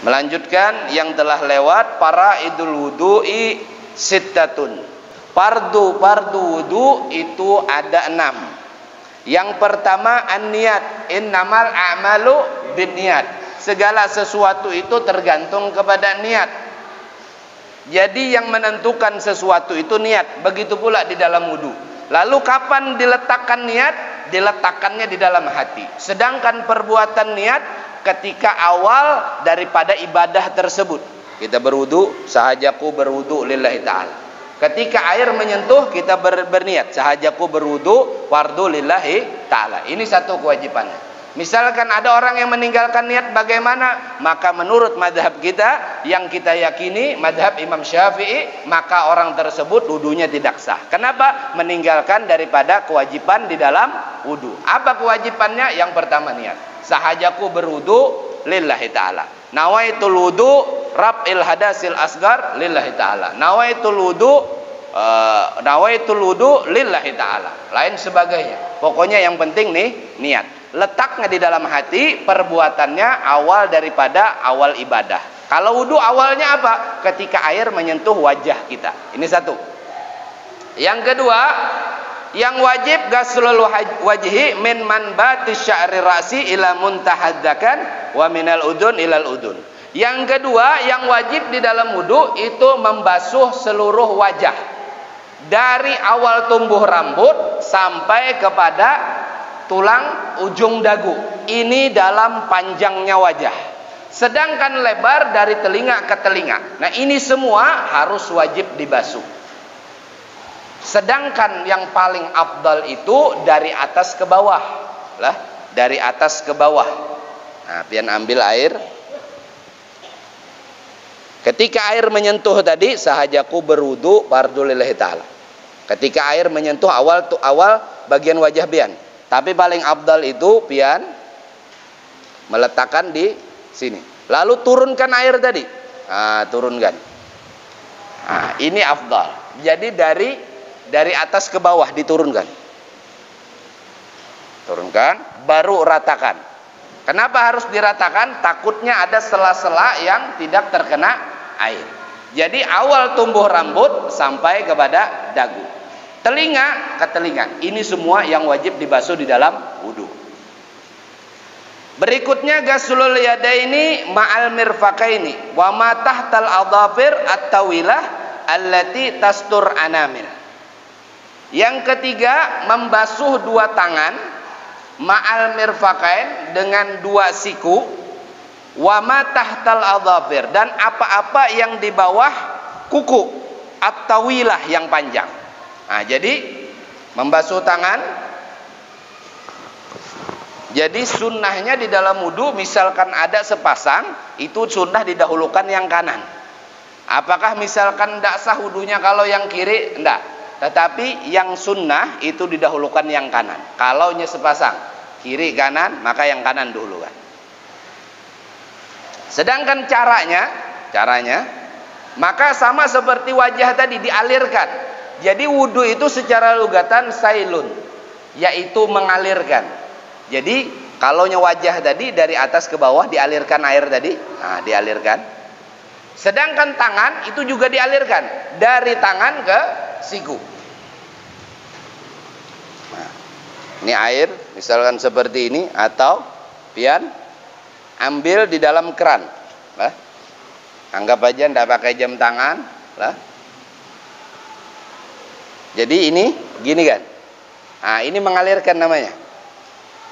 Melanjutkan yang telah lewat, para idul wudu'i sittatun. Fardu wudu itu ada 6. Yang pertama an-niyat, innamal a'malu binniyat. Segala sesuatu itu tergantung kepada niat. Jadi yang menentukan sesuatu itu niat. Begitu pula di dalam wudu. Lalu kapan diletakkan niat? Diletakkannya di dalam hati. Sedangkan perbuatan niat ketika awal daripada ibadah tersebut. Kita berwudu, sahajaku berwudu lillahi ta'ala. Ketika air menyentuh, kita berniat, sahajaku berwudu fardu lillahi ta'ala. Ini satu kewajibannya. Misalkan ada orang yang meninggalkan niat, bagaimana? Maka menurut madhab kita, yang kita yakini madhab Imam Syafi'i, maka orang tersebut wudunya tidak sah. Kenapa? Meninggalkan daripada kewajiban di dalam wudu. Apa kewajibannya? Yang pertama niat, sahajaku berwudu lillahi ta'ala. Nawaitul wudu rab'il hadasil asgar lillahi ta'ala. Nawaitul wudu lillahi ta'ala. Lain sebagainya. Pokoknya yang penting nih niat. Letaknya di dalam hati, perbuatannya awal daripada awal ibadah. Kalau wudu awalnya apa? Ketika air menyentuh wajah kita. Ini satu. Yang kedua, yang wajib ghuslul wajhi min manbati sya'ri ra'si ila muntahadzakan wa minal udun ilal udun. Yang kedua, yang wajib di dalam wudu itu membasuh seluruh wajah. Dari awal tumbuh rambut sampai kepada tulang ujung dagu. Ini dalam panjangnya wajah. Sedangkan lebar dari telinga ke telinga. Nah, ini semua harus wajib dibasuh. Sedangkan yang paling afdal itu dari atas ke bawah. Lah, dari atas ke bawah. Nah, pian ambil air. Ketika air menyentuh tadi, sahajaku berwudu fardu lillahi ta'ala. Ketika air menyentuh awal bagian wajah pian. Tapi paling afdal itu pian meletakkan di sini. Lalu turunkan air tadi. Nah, turunkan. Nah, ini afdal. Jadi dari atas ke bawah diturunkan. Turunkan, baru ratakan. Kenapa harus diratakan? Takutnya ada sela-sela yang tidak terkena air. Jadi awal tumbuh rambut sampai kepada dagu. Telinga ke telinga. Ini semua yang wajib dibasuh di dalam wudu. Berikutnya ghuslul yadaini ma'al mirfaqaini wa ma tahtal adhafir at-tawilah allati tastur anamil. Yang ketiga, membasuh dua tangan ma'al mirfaqain, dengan dua siku, wa ma tahtal adhafir, dan apa-apa yang di bawah kuku, at-tawilah yang panjang. Nah, jadi membasuh tangan. Jadi sunnahnya di dalam wudu, misalkan ada sepasang, itu sunnah didahulukan yang kanan. Apakah misalkan tidak sah wudunya kalau yang kiri? Tidak. Tetapi yang sunnah itu didahulukan yang kanan. Kalau sepasang kiri kanan, maka yang kanan dahulukan. Sedangkan caranya maka sama seperti wajah tadi, dialirkan. Jadi wudu itu secara lugatan sailun, yaitu mengalirkan. Jadi kalau wajah tadi dari atas ke bawah dialirkan air tadi, nah dialirkan. Sedangkan tangan itu juga dialirkan dari tangan ke siku. Nah, ini air misalkan seperti ini, atau pian ambil di dalam keran. Lah, anggap aja tidak pakai jam tangan, lah. Jadi ini gini kan. Nah, ini mengalirkan namanya.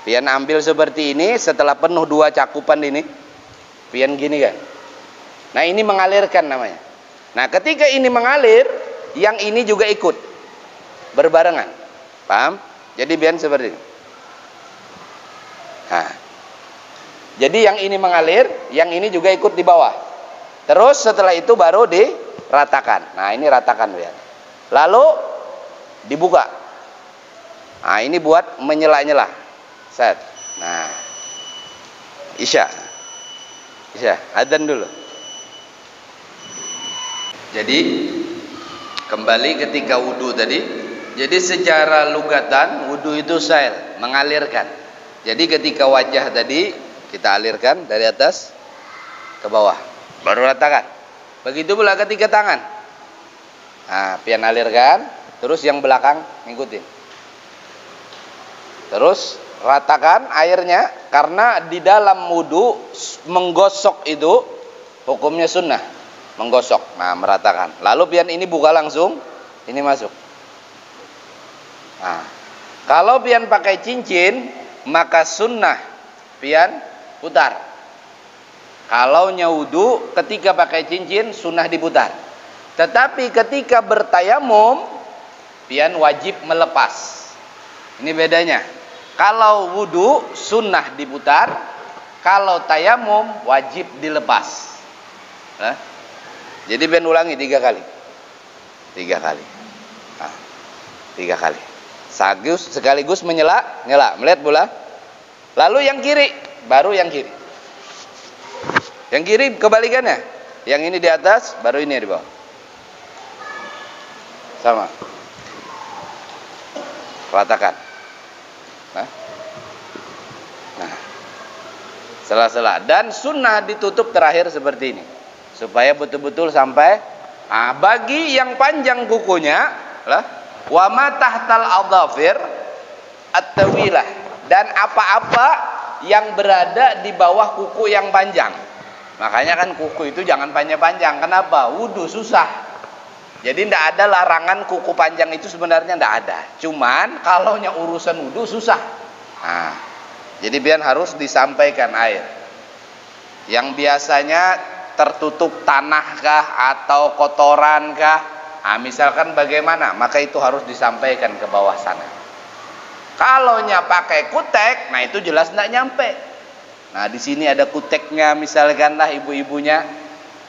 Pian ambil seperti ini, setelah penuh dua cakupan ini, pian gini kan. Nah, ini mengalirkan namanya. Nah, ketika ini mengalir, yang ini juga ikut berbarengan. Paham? Jadi pian seperti ini. Nah, jadi yang ini mengalir, yang ini juga ikut di bawah. Terus setelah itu baru diratakan. Nah, ini ratakan pian. Lalu dibuka. Nah, ini buat menyela-nyela. Set. Nah, Isya, adzan dulu. Jadi kembali ketika wudu tadi. Jadi secara lugatan wudu itu sail, mengalirkan. Jadi ketika wajah tadi kita alirkan dari atas, ke bawah, baru ratakan. Begitu pula ketiga tangan. Nah, pian alirkan, terus yang belakang ngikutin. Terus ratakan airnya, karena di dalam wudu menggosok itu hukumnya sunnah, menggosok. Nah, meratakan. Lalu pian ini buka langsung, ini masuk. Nah, kalau pian pakai cincin, maka sunnah pian putar. Kalau wudu ketika pakai cincin sunnah diputar. Tetapi ketika bertayamum pian wajib melepas. Ini bedanya. Kalau wudu sunnah diputar, kalau tayamum wajib dilepas. Nah, jadi pian ulangi 3 kali. 3 kali. Nah, 3 kali. Sekaligus nyela, melihat bola. Lalu yang kiri, baru yang kiri. Yang kiri kebalikannya. Yang ini di atas, baru ini di bawah. Sama. Ratakan. Nah. Sela-sela. Dan sunnah ditutup terakhir seperti ini. Supaya betul-betul sampai. Bagi yang panjang kukunya, wa ma tahtal adhafir at-tawilah, dan apa-apa yang berada di bawah kuku yang panjang. Makanya kan kuku itu jangan panjang-panjang. Kenapa? Wudu susah. Jadi tidak ada larangan kuku panjang itu, sebenarnya tidak ada. Cuman kalau urusan wudu susah. Nah, jadi biar harus disampaikan air. Yang biasanya tertutup tanah kah atau kotoran kah? Nah, misalkan bagaimana? Maka itu harus disampaikan ke bawah sana. Kalau pakai kutek, nah itu jelas tidak nyampe. Nah, di sini ada kuteknya, misalkan lah ibu-ibunya.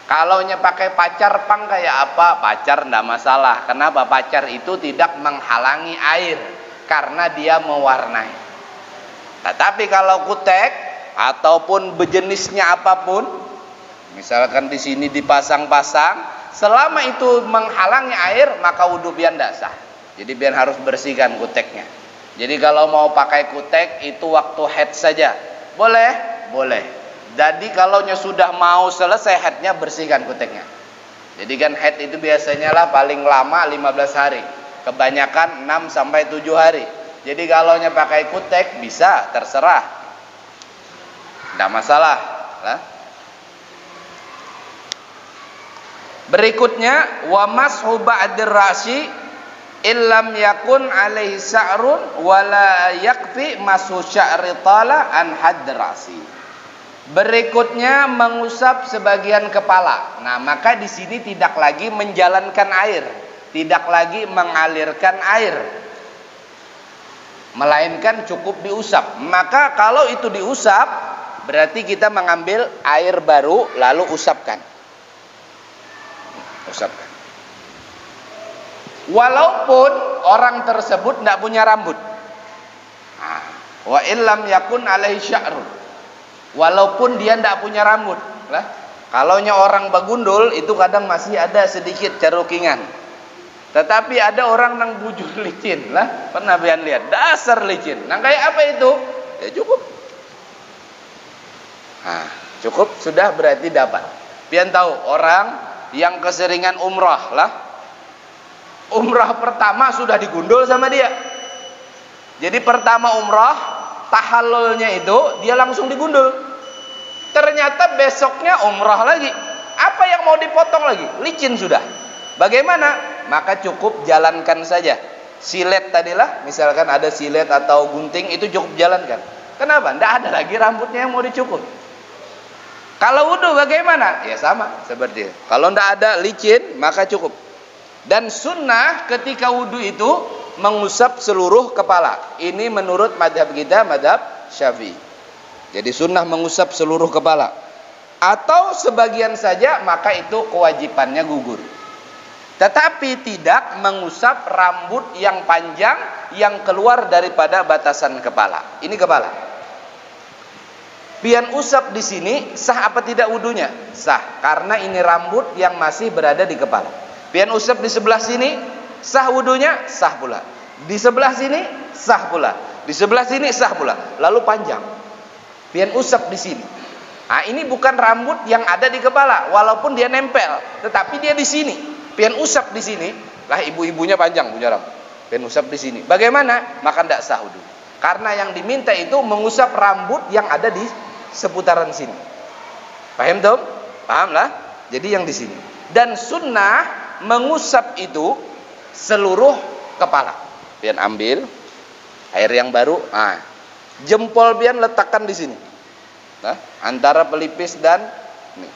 Kalau pakai pacar pang kayak apa? Pacar tidak masalah. Kenapa? Pacar itu tidak menghalangi air karena dia mewarnai. Tetapi kalau kutek ataupun bejenisnya apapun, misalkan di sini dipasang-pasang, selama itu menghalangi air, maka wudu pian tidak sah. Jadi pian harus bersihkan kuteknya. Jadi kalau mau pakai kutek itu waktu haid saja. Boleh? Boleh. Jadi kalau sudah mau selesai haidnya, bersihkan kuteknya. Jadi kan haid itu biasanya lah paling lama 15 hari. Kebanyakan 6 sampai 7 hari. Jadi kalau pakai kutek bisa, terserah. Tidak masalah. Berikutnya, wa mashu ba'dir ra'si illam yakun alaihi sa'run wala yakfi masu sya'ri tala an hadd ra'si. Berikutnya mengusap sebagian kepala. Nah, maka di sini tidak lagi menjalankan air, tidak lagi mengalirkan air, melainkan cukup diusap. Maka kalau itu diusap, berarti kita mengambil air baru lalu usapkan. Usapkan. Walaupun orang tersebut tidak punya rambut. Wa illam yakun alaihi sya'run. Walaupun dia tidak punya rambut. Kalau orang bagundul itu kadang masih ada sedikit carukingan. Tetapi ada orang yang bujur licin. Pernah pian lihat? Dasar licin. Nah, kayak apa itu? Ya cukup. Cukup sudah berarti dapat. Pian tahu orang yang keseringan umrah umrah pertama sudah digundul sama dia. Jadi pertama umrah, tahallulnya itu dia langsung digundul. Ternyata besoknya umrah lagi. Apa yang mau dipotong lagi? Licin sudah. Bagaimana? Maka cukup jalankan saja. Silet tadilah, misalkan ada silet atau gunting, itu cukup jalankan. Kenapa? Tidak ada lagi rambutnya yang mau dicukur. Kalau wudu bagaimana? Ya sama seperti itu. Kalau tidak ada licin, maka cukup. Dan sunnah ketika wudu itu mengusap seluruh kepala. Ini menurut madhab kita, madhab Syafi'i. Jadi sunnah mengusap seluruh kepala. Atau sebagian saja, maka itu kewajibannya gugur. Tetapi tidak mengusap rambut yang panjang yang keluar daripada batasan kepala. Ini kepala. Pian usap di sini, sah apa tidak wudunya? Sah, karena ini rambut yang masih berada di kepala. Pian usap di sebelah sini, sah wudunya? Sah pula. Di sebelah sini, sah pula. Di sebelah sini, sah pula. Lalu panjang. Pian usap di sini. Nah, ini bukan rambut yang ada di kepala, walaupun dia nempel, tetapi dia di sini. Pian usap di sini, lah ibu-ibunya panjang punya rambut. Pian usap di sini. Bagaimana? Maka tidak sah wudu. Karena yang diminta itu mengusap rambut yang ada di seputaran sini. Paham tuh? Paham lah? Jadi yang di sini. Dan sunnah mengusap itu seluruh kepala. Pian ambil air yang baru, jempol pian letakkan di sini. Nah, antara pelipis dan ini.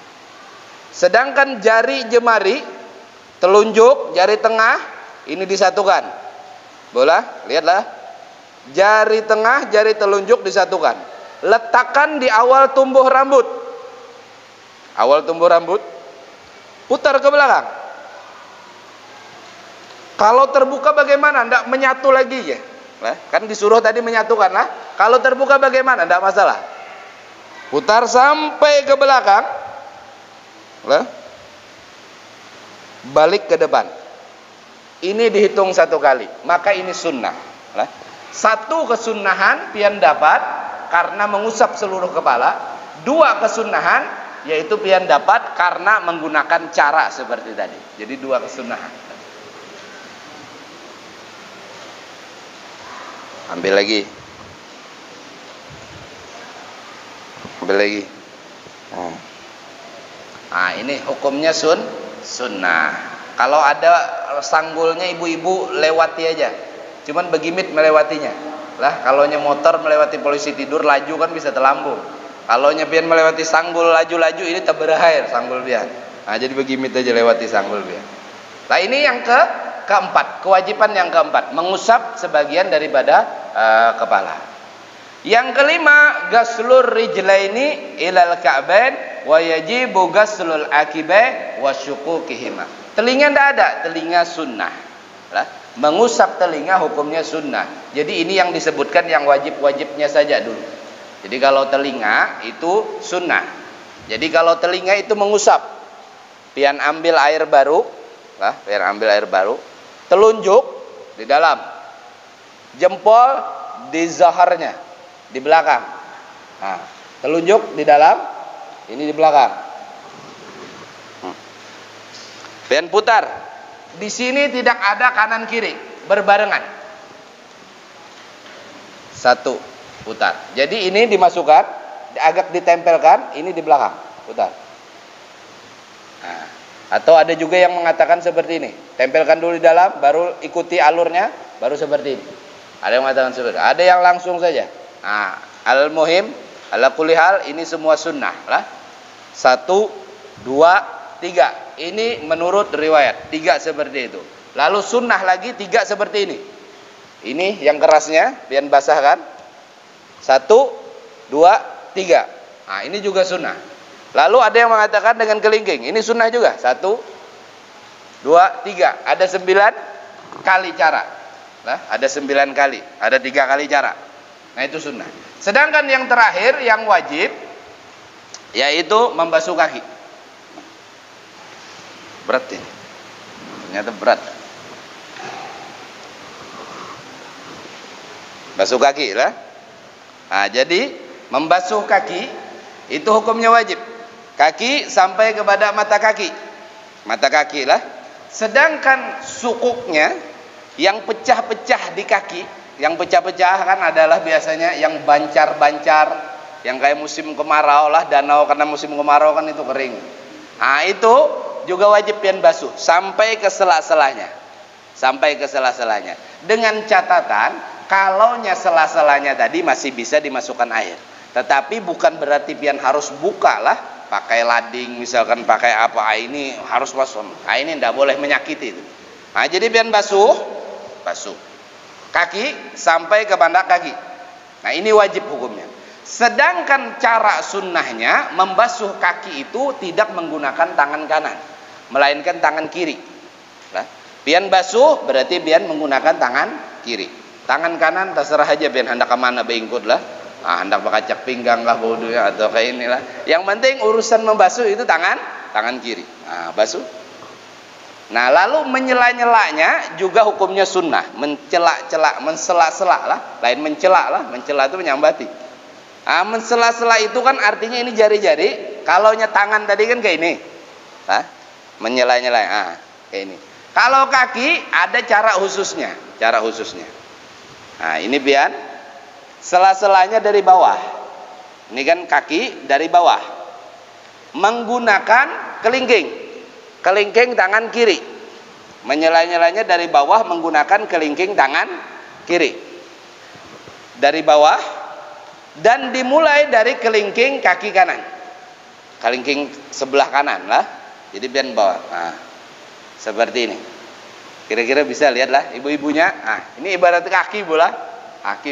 Sedangkan jari jemari, telunjuk, jari tengah ini disatukan. Boleh? Lihatlah. Jari tengah, jari telunjuk disatukan. Letakkan di awal tumbuh rambut. Awal tumbuh rambut. Putar ke belakang. Kalau terbuka bagaimana? Tidak menyatu lagi ya. Nah, kan disuruh tadi menyatukan lah. Kalau terbuka bagaimana? Tidak masalah. Putar sampai ke belakang, balik ke depan. Ini dihitung 1 kali. Maka ini sunnah. Satu kesunnahan pian dapat karena mengusap seluruh kepala. 2 kesunnahan yaitu pian dapat karena menggunakan cara seperti tadi. Jadi 2 kesunnahan. Ambil lagi. Ambil lagi. Nah, ini hukumnya sunnah. Kalau ada sanggulnya ibu-ibu lewati aja. Cuman begimit melewatinya. Lah, kalau motor melewati polisi tidur laju kan bisa terlambung. Kalau pian melewati sanggul laju-laju ini terberair sanggul pian. Nah, jadi begimit aja lewati sanggul pian. Nah, ini yang keempat, kewajiban yang keempat, mengusap sebagian daripada kepala. Yang kelima, ghaslur rijlaini ilal ka'bain wa yajibu ghaslul akibai wa syuqukihima. Telinga tidak ada, telinga sunnah. Mengusap telinga hukumnya sunnah. Jadi ini yang disebutkan yang wajib-wajibnya saja dulu. Jadi kalau telinga itu sunnah. Jadi kalau telinga itu mengusap, pian ambil air baru, pian ambil air baru, telunjuk di dalam, jempol di zaharnya, di belakang. Nah, telunjuk di dalam, ini di belakang. Pian putar. Di sini tidak ada kanan kiri, berbarengan. 1 putar. Jadi ini dimasukkan, agak ditempelkan, ini di belakang, putar. Nah, atau ada juga yang mengatakan seperti ini, tempelkan dulu di dalam, baru ikuti alurnya, baru seperti ini. Ada yang mengatakan seperti ini. Ada yang langsung saja. Nah, al-muhim, ala kulli hal, ini semua sunnah lah. 1, 2, 3. Ini menurut riwayat 3 seperti itu. Lalu sunnah lagi 3 seperti ini. Ini yang kerasnya, pian basahkan. 1, 2, 3. Nah, ini juga sunnah. Lalu ada yang mengatakan dengan kelingking. Ini sunnah juga. 1, 2, 3. Ada 9 kali cara. Nah, ada 9 kali. Ada 3 kali cara. Nah, itu sunnah. Sedangkan yang terakhir, yang wajib, yaitu membasuh kaki. Berat ini. Ternyata berat. Basuh kaki lah. Nah, jadi membasuh kaki itu hukumnya wajib. Kaki sampai kepada mata kaki. Mata kaki lah. Sedangkan sukuknya yang pecah-pecah di kaki, yang pecah-pecah kan adalah biasanya yang bancar-bancar, yang kayak musim kemarau lah, danau karena musim kemarau kan itu kering. Nah, itu juga wajib pian basuh sampai ke sela-selanya. Sampai ke sela-selanya. Dengan catatan kalaunya sela-selanya tadi masih bisa dimasukkan air. Tetapi bukan berarti pian harus buka lah, pakai lading misalkan, pakai apa, ini harus basuh. Ini tidak boleh menyakiti itu. Nah, jadi pian basuh kaki sampai ke pundak kaki. Nah, ini wajib hukumnya. Sedangkan cara sunnahnya membasuh kaki itu tidak menggunakan tangan kanan, melainkan tangan kiri. Pian basuh berarti pian menggunakan tangan kiri. Tangan kanan terserah aja pian hendak ke mana beingkut lah. Hendak berkacak pinggang lah bodohnya atau kayak inilah. Yang penting urusan membasuh itu tangan kiri. Basuh. Nah, lalu menyela-nyelanya juga hukumnya sunnah. Mencelak-celak, mensela-sela lah. Lain mencelak lah. Mencela itu menyambati. Mensela-sela itu kan artinya ini jari-jari. Kalaunya tangan tadi kan kayak ini, menyela-nyela, kayak ini. Kalau kaki ada cara khususnya, Nah, ini pian sela-selanya dari bawah. Ini kan kaki dari bawah. Menggunakan kelingking tangan kiri. Menyela-nyelanya dari bawah menggunakan kelingking tangan kiri. Dari bawah dan dimulai dari kelingking kaki kanan. Kelingking sebelah kanan lah. Jadi pian bawah. Nah, seperti ini. Kira-kira bisa lihat lah ibu-ibunya. Ini ibarat kaki bola. Kaki.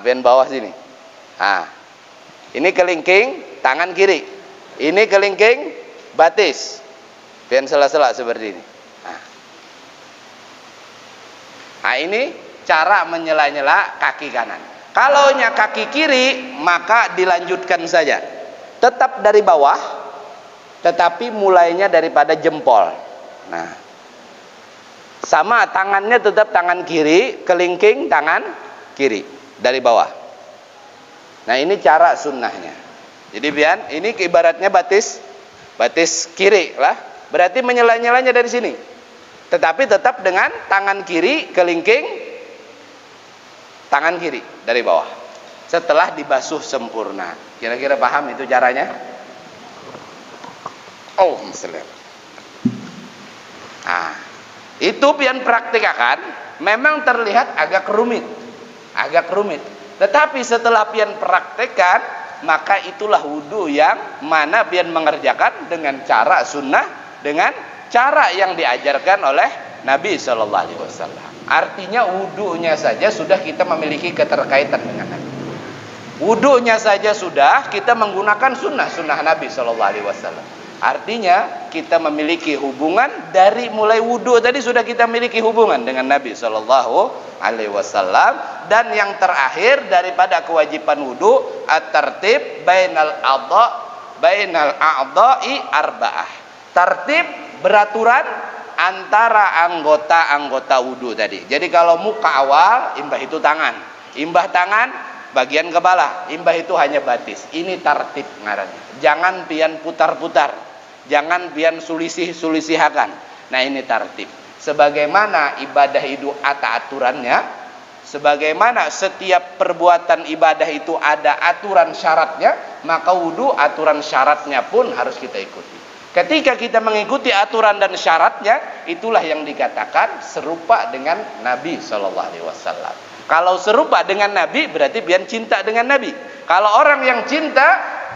Pian bawah sini. Ini kelingking tangan kiri. Ini kelingking batis. Pian sela-sela seperti ini. Ini cara menyela-nyela kaki kanan. Kalaunya kaki kiri, maka dilanjutkan saja. Tetap dari bawah, tetapi mulainya daripada jempol. Nah, sama tangannya tetap tangan kiri, kelingking tangan kiri dari bawah. Nah, ini cara sunnahnya. Jadi pian, ini ibaratnya batis kiri lah. Berarti menyela-nyelanya dari sini. Tetapi tetap dengan tangan kiri, kelingking tangan kiri dari bawah. Setelah dibasuh sempurna. Kira-kira paham itu caranya? Oh, misalnya. Itu pian praktikakan, memang terlihat agak rumit. Tetapi setelah pian praktekkan, maka itulah wudu yang mana pian mengerjakan dengan cara sunnah, dengan cara yang diajarkan oleh Nabi Shallallahu Alaihi Wasallam. Artinya wudunya saja sudah kita memiliki keterkaitan dengan Nabi. Wudunya saja sudah kita menggunakan sunnah Nabi Shallallahu Alaihi Wasallam. Artinya kita memiliki hubungan dari mulai wudu tadi sudah kita miliki hubungan dengan Nabi Shallallahu Alaihi Wasallam. Dan yang terakhir daripada kewajiban wudu at-tartib bainal a'dha'i arba'ah. Tertib beraturan antara anggota-anggota wudu tadi. Jadi kalau muka awal, imbah itu tangan. Imbah tangan bagian kepala, imbah itu hanya batis. Ini tertib ngarannya. Jangan pian putar-putar. Jangan pian sulisih-sulisihakan. Nah, ini tertib. Sebagaimana ibadah itu ada aturannya, sebagaimana setiap perbuatan ibadah itu ada aturan syaratnya, maka wudu aturan syaratnya pun harus kita ikuti. Ketika kita mengikuti aturan dan syaratnya, itulah yang dikatakan serupa dengan Nabi Shallallahu Alaihi Wasallam. Kalau serupa dengan Nabi, berarti pian cinta dengan Nabi. Kalau orang yang cinta,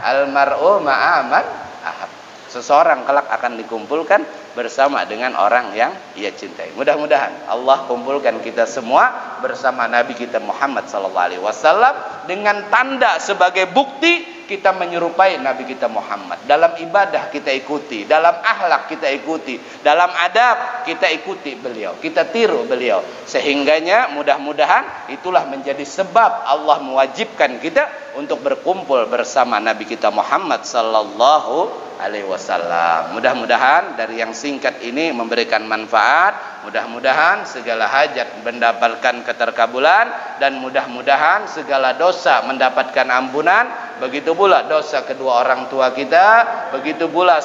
almar'u ma'aman ahab. Seseorang kelak akan dikumpulkan bersama dengan orang yang ia cintai. Mudah-mudahan Allah kumpulkan kita semua bersama Nabi kita Muhammad sallallahu alaihi wasallam dengan tanda sebagai bukti kita menyerupai Nabi kita Muhammad. Dalam ibadah kita ikuti, dalam akhlak kita ikuti, dalam adab kita ikuti beliau, kita tiru beliau. Sehingganya mudah-mudahan itulah menjadi sebab Allah mewajibkan kita untuk berkumpul bersama Nabi kita Muhammad sallallahu alaihi wasallam. Mudah-mudahan dari yang singkat ini memberikan manfaat, mudah-mudahan segala hajat mendapatkan keterkabulan, dan mudah-mudahan segala dosa mendapatkan ampunan. Begitu pula dosa kedua orang tua kita, begitu pula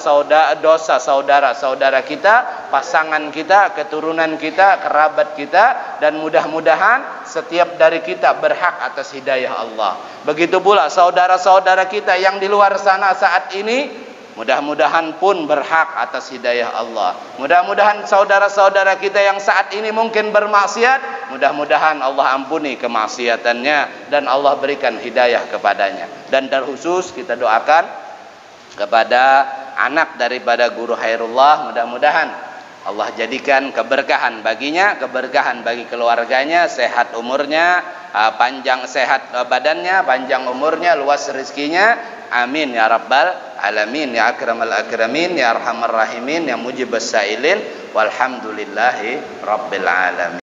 dosa saudara-saudara kita, pasangan kita, keturunan kita, kerabat kita, dan mudah-mudahan setiap dari kita berhak atas hidayah Allah. Begitu pula saudara-saudara kita yang di luar sana saat ini, mudah-mudahan pun berhak atas hidayah Allah. Mudah-mudahan saudara-saudara kita yang saat ini mungkin bermaksiat, mudah-mudahan Allah ampuni kemaksiatannya dan Allah berikan hidayah kepadanya. Dan terkhusus kita doakan kepada anak daripada guru Hairullah, mudah-mudahan Allah jadikan keberkahan baginya, keberkahan bagi keluarganya, sehat umurnya, panjang sehat badannya, panjang umurnya, luas rezekinya. Amin ya rabbal alamin, ya akramal akramin, ya arhamar rahimin, ya mujibas sailin, walhamdulillahi rabbil alamin.